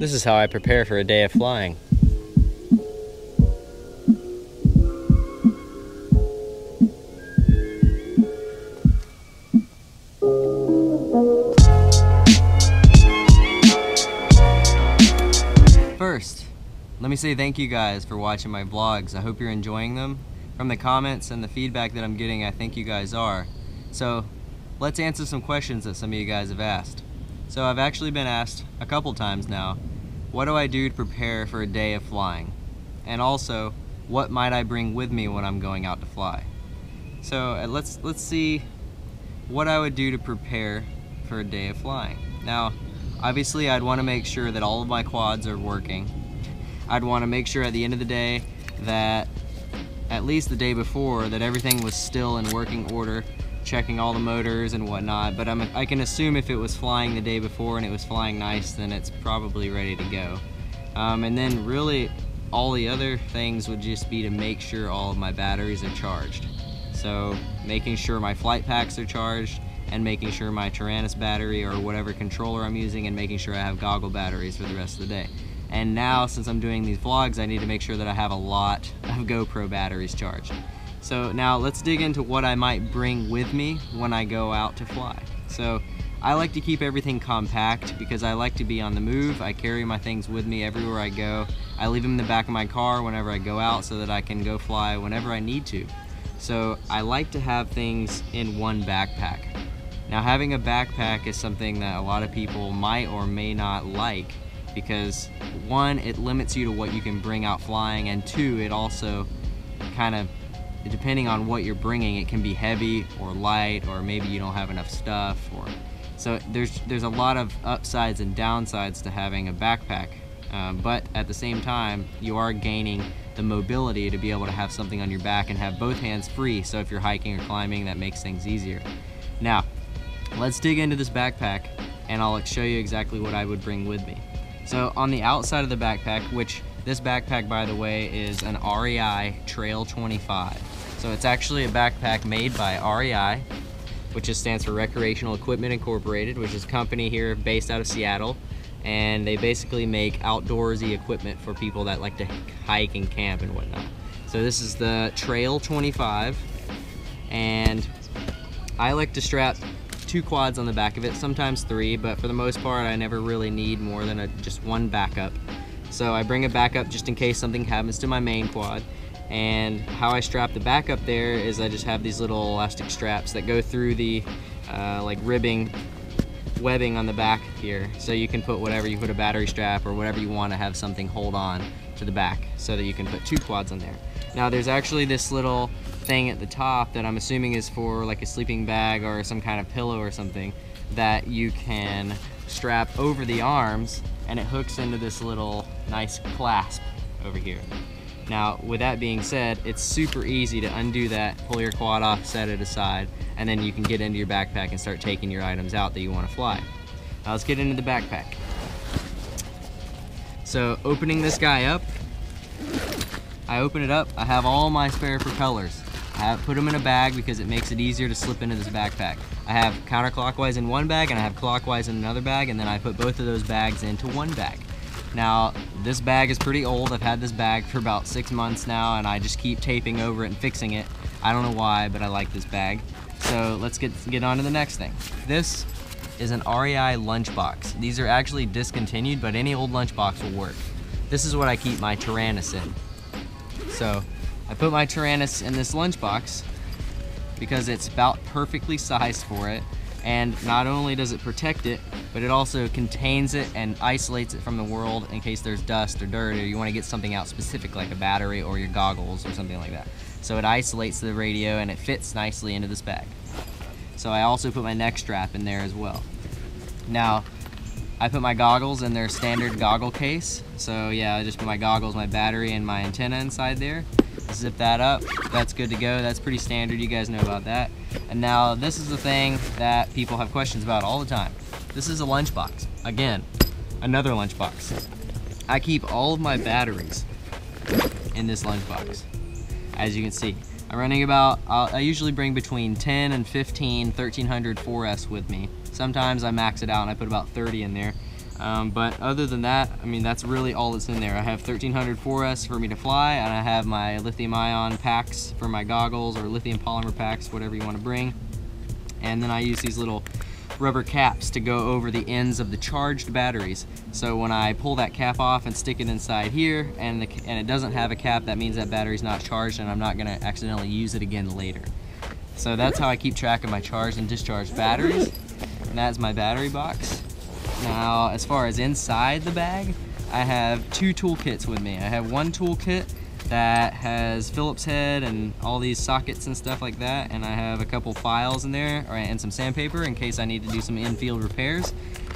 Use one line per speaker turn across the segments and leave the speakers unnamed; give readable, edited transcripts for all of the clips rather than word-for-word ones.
This is how I prepare for a day of flying. First, let me say thank you guys for watching my vlogs. I hope you're enjoying them. From the comments and the feedback that I'm getting, I think you guys are. So let's answer some questions that some of you guys have asked. So I've actually been asked a couple times now, what do I do to prepare for a day of flying? And also, what might I bring with me when I'm going out to fly? So let's see what I would do to prepare for a day of flying. Now, obviously I'd want to make sure that all of my quads are working. I'd want to make sure at the end of the day that, at least the day before, that everything was still in working order, checking all the motors and whatnot. But I can assume if it was flying the day before and it was flying nice, then it's probably ready to go. And then really all the other things would just be to make sure all of my batteries are charged. So making sure my flight packs are charged, and making sure my Tyrannus battery or whatever controller I'm using, and making sure I have goggle batteries for the rest of the day. And now, since I'm doing these vlogs, I need to make sure that I have a lot of GoPro batteries charged. So now let's dig into what I might bring with me when I go out to fly. So I like to keep everything compact because I like to be on the move. I carry my things with me everywhere I go. I leave them in the back of my car whenever I go out so that I can go fly whenever I need to. So I like to have things in one backpack. Now, having a backpack is something that a lot of people might or may not like because, one, it limits you to what you can bring out flying, and two, it also kind of, depending on what you're bringing, it can be heavy or light, or maybe you don't have enough stuff. So there's a lot of upsides and downsides to having a backpack, but at the same time, you are gaining the mobility to be able to have something on your back and have both hands free, so if you're hiking or climbing, that makes things easier. Now, let's dig into this backpack and I'll show you exactly what I would bring with me. So on the outside of the backpack, which this backpack, by the way, is an Rei Trail 25. So it's actually a backpack made by Rei, which just stands for Recreational Equipment Incorporated, which is a company here based out of Seattle. And they basically make outdoorsy equipment for people that like to hike and camp and whatnot. So this is the Trail 25, and I like to strap 2 quads on the back of it, sometimes 3, but for the most part I never really need more than just one backup. So I bring a backup just in case something happens to my main quad. And how I strap the backup there is I just have these little elastic straps that go through the like webbing on the back here, so you can put whatever, you put a battery strap or whatever you want to have something hold on to the back so that you can put 2 quads on there. Now there's actually this little thing at the top that I'm assuming is for like a sleeping bag or some kind of pillow or something that you can strap over the arms, and it hooks into this little nice clasp over here. Now, with that being said, it's super easy to undo that, pull your quad off, set it aside, and then you can get into your backpack and start taking your items out that you want to fly. Now let's get into the backpack. So opening this guy up, I open it up, I have all my spare propellers. I put them in a bag because it makes it easier to slip into this backpack. I have counterclockwise in one bag and I have clockwise in another bag, and then I put both of those bags into one bag. Now, this bag is pretty old. I've had this bag for about 6 months now, and I just keep taping over it and fixing it. I don't know why, but I like this bag. So let's get on to the next thing. This is an Rei Lunchbox. These are actually discontinued, but any old lunchbox will work. This is what I keep my Tyrannus in. So I put my Tyrannus in this lunchbox because it's about perfectly sized for it, and not only does it protect it, but it also contains it and isolates it from the world in case there's dust or dirt, or you want to get something out specific like a battery or your goggles or something like that. So it isolates the radio and it fits nicely into this bag. So I also put my neck strap in there as well. Now, I put my goggles in their standard goggle case. So yeah, I just put my goggles, my battery, and my antenna inside there. Zip that up, that's good to go. That's pretty standard, you guys know about that. And now this is the thing that people have questions about all the time. This is a lunchbox. Again, another lunchbox. I keep all of my batteries in this lunchbox. As you can see, I'm running about, I usually bring between 10 and 15 1300 4S with me. Sometimes I max it out and I put about 30 in there. But other than that, I mean, that's really all that's in there. I have 1300 4S for me to fly, and I have my lithium ion packs for my goggles, or lithium polymer packs, whatever you want to bring. And then I use these little rubber caps to go over the ends of the charged batteries. So when I pull that cap off and stick it inside here, and it doesn't have a cap, that means that battery's not charged and I'm not gonna accidentally use it again later. So that's how I keep track of my charged and discharged batteries. And that's my battery box. Now, as far as inside the bag, I have 2 toolkits with me. I have one toolkit that has Phillips head and all these sockets and stuff like that, and I have a couple files in there and some sandpaper in case I need to do some in-field repairs.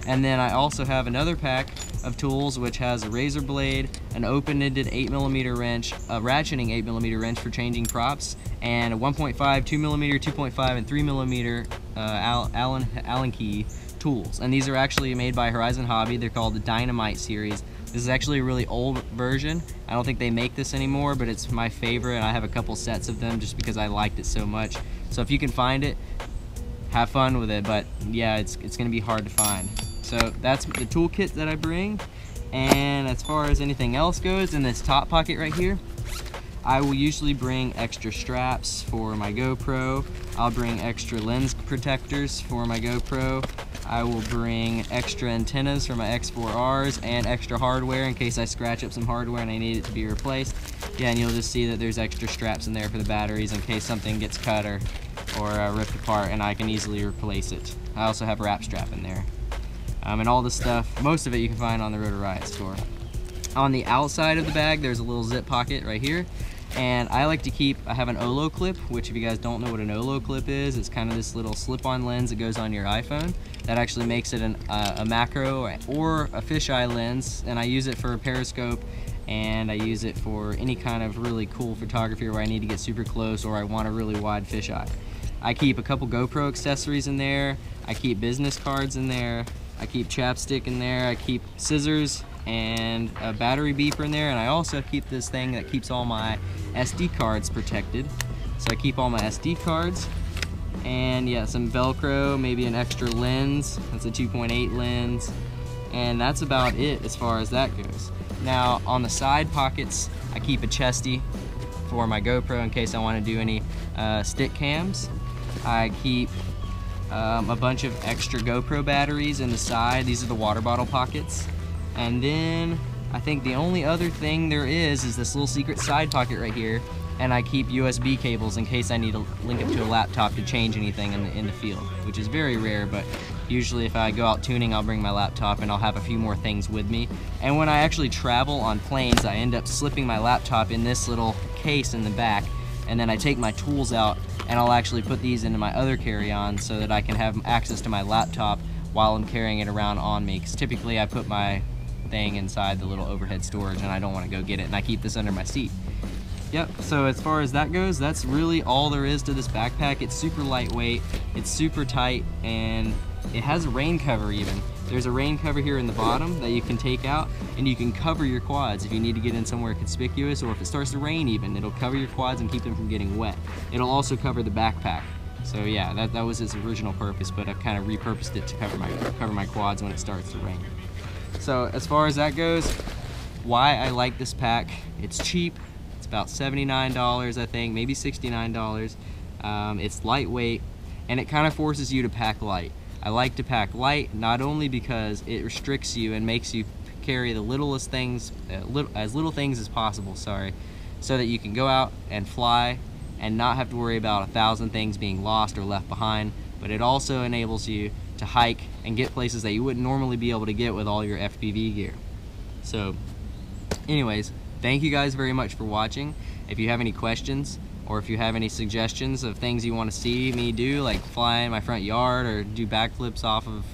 And then I also have another pack of tools which has a razor blade, an open-ended 8mm wrench, a ratcheting 8mm wrench for changing props, and a 1.5, 2mm, 2.5, and 3mm Allen key tools. And these are actually made by Horizon Hobby. They're called the Dynamite series. This is actually a really old version. I don't think they make this anymore, but it's my favorite, and I have a couple sets of them just because I liked it so much. So if you can find it, have fun with it, but yeah, it's gonna be hard to find. So that's the toolkit that I bring. And as far as anything else goes, in this top pocket right here, I will usually bring extra straps for my GoPro. I'll bring extra lens protectors for my GoPro. I will bring extra antennas for my X4Rs and extra hardware in case I scratch up some hardware and I need it to be replaced. Yeah, and you'll just see that there's extra straps in there for the batteries in case something gets cut or ripped apart, and I can easily replace it. I also have a wrap strap in there. And all this stuff, most of it you can find on the Road to Riot store. On the outside of the bag, there's a little zip pocket right here. And I like to keep, I have an Aloe Clip, which if you guys don't know what an Aloe Clip is, it's kind of this little slip-on lens that goes on your iPhone. That actually makes it a macro or a fisheye lens, and I use it for a periscope, and I use it for any kind of really cool photography where I need to get super close or I want a really wide fisheye. I keep a couple GoPro accessories in there, I keep business cards in there, I keep chapstick in there, I keep scissors and a battery beeper in there, and I also keep this thing that keeps all my SD cards protected. So I keep all my SD cards, and yeah, some Velcro, maybe an extra lens, that's a 2.8 lens, and that's about it as far as that goes. Now on the side pockets, I keep a chesty for my GoPro in case I want to do any stick cams. I keep a bunch of extra GoPro batteries in the side. These are the water bottle pockets. And then I think the only other thing there is this little secret side pocket right here, and I keep USB cables in case I need to link it to a laptop to change anything in the field, which is very rare, but usually if I go out tuning, I'll bring my laptop and I'll have a few more things with me. And when I actually travel on planes, I end up slipping my laptop in this little case in the back, and then I take my tools out and I'll actually put these into my other carry-on so that I can have access to my laptop while I'm carrying it around on me, because typically I put my thing inside the little overhead storage and I don't want to go get it, and I keep this under my seat. Yep, so as far as that goes, that's really all there is to this backpack. It's super lightweight, it's super tight, and it has a rain cover even. There's a rain cover here in the bottom that you can take out, and you can cover your quads if you need to get in somewhere conspicuous, or if it starts to rain even, it'll cover your quads and keep them from getting wet. It'll also cover the backpack. So yeah, that was its original purpose, but I've kind of repurposed it to cover my quads when it starts to rain. So as far as that goes, why I like this pack, it's cheap. It's about $79, I think, maybe $69. It's lightweight, and it kind of forces you to pack light. I like to pack light, not only because it restricts you and makes you carry the littlest things, as little things as possible, so that you can go out and fly and not have to worry about 1,000 things being lost or left behind, but it also enables you to hike and get places that you wouldn't normally be able to get with all your FPV gear. So anyways, thank you guys very much for watching. If you have any questions, or if you have any suggestions of things you want to see me do, like fly in my front yard or do backflips off of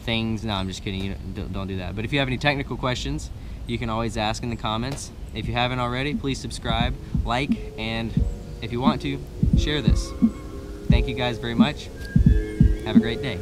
things, no, I'm just kidding, you don't do that. But if you have any technical questions, you can always ask in the comments. If you haven't already, please subscribe, like, and if you want to, share this. Thank you guys very much. Have a great day.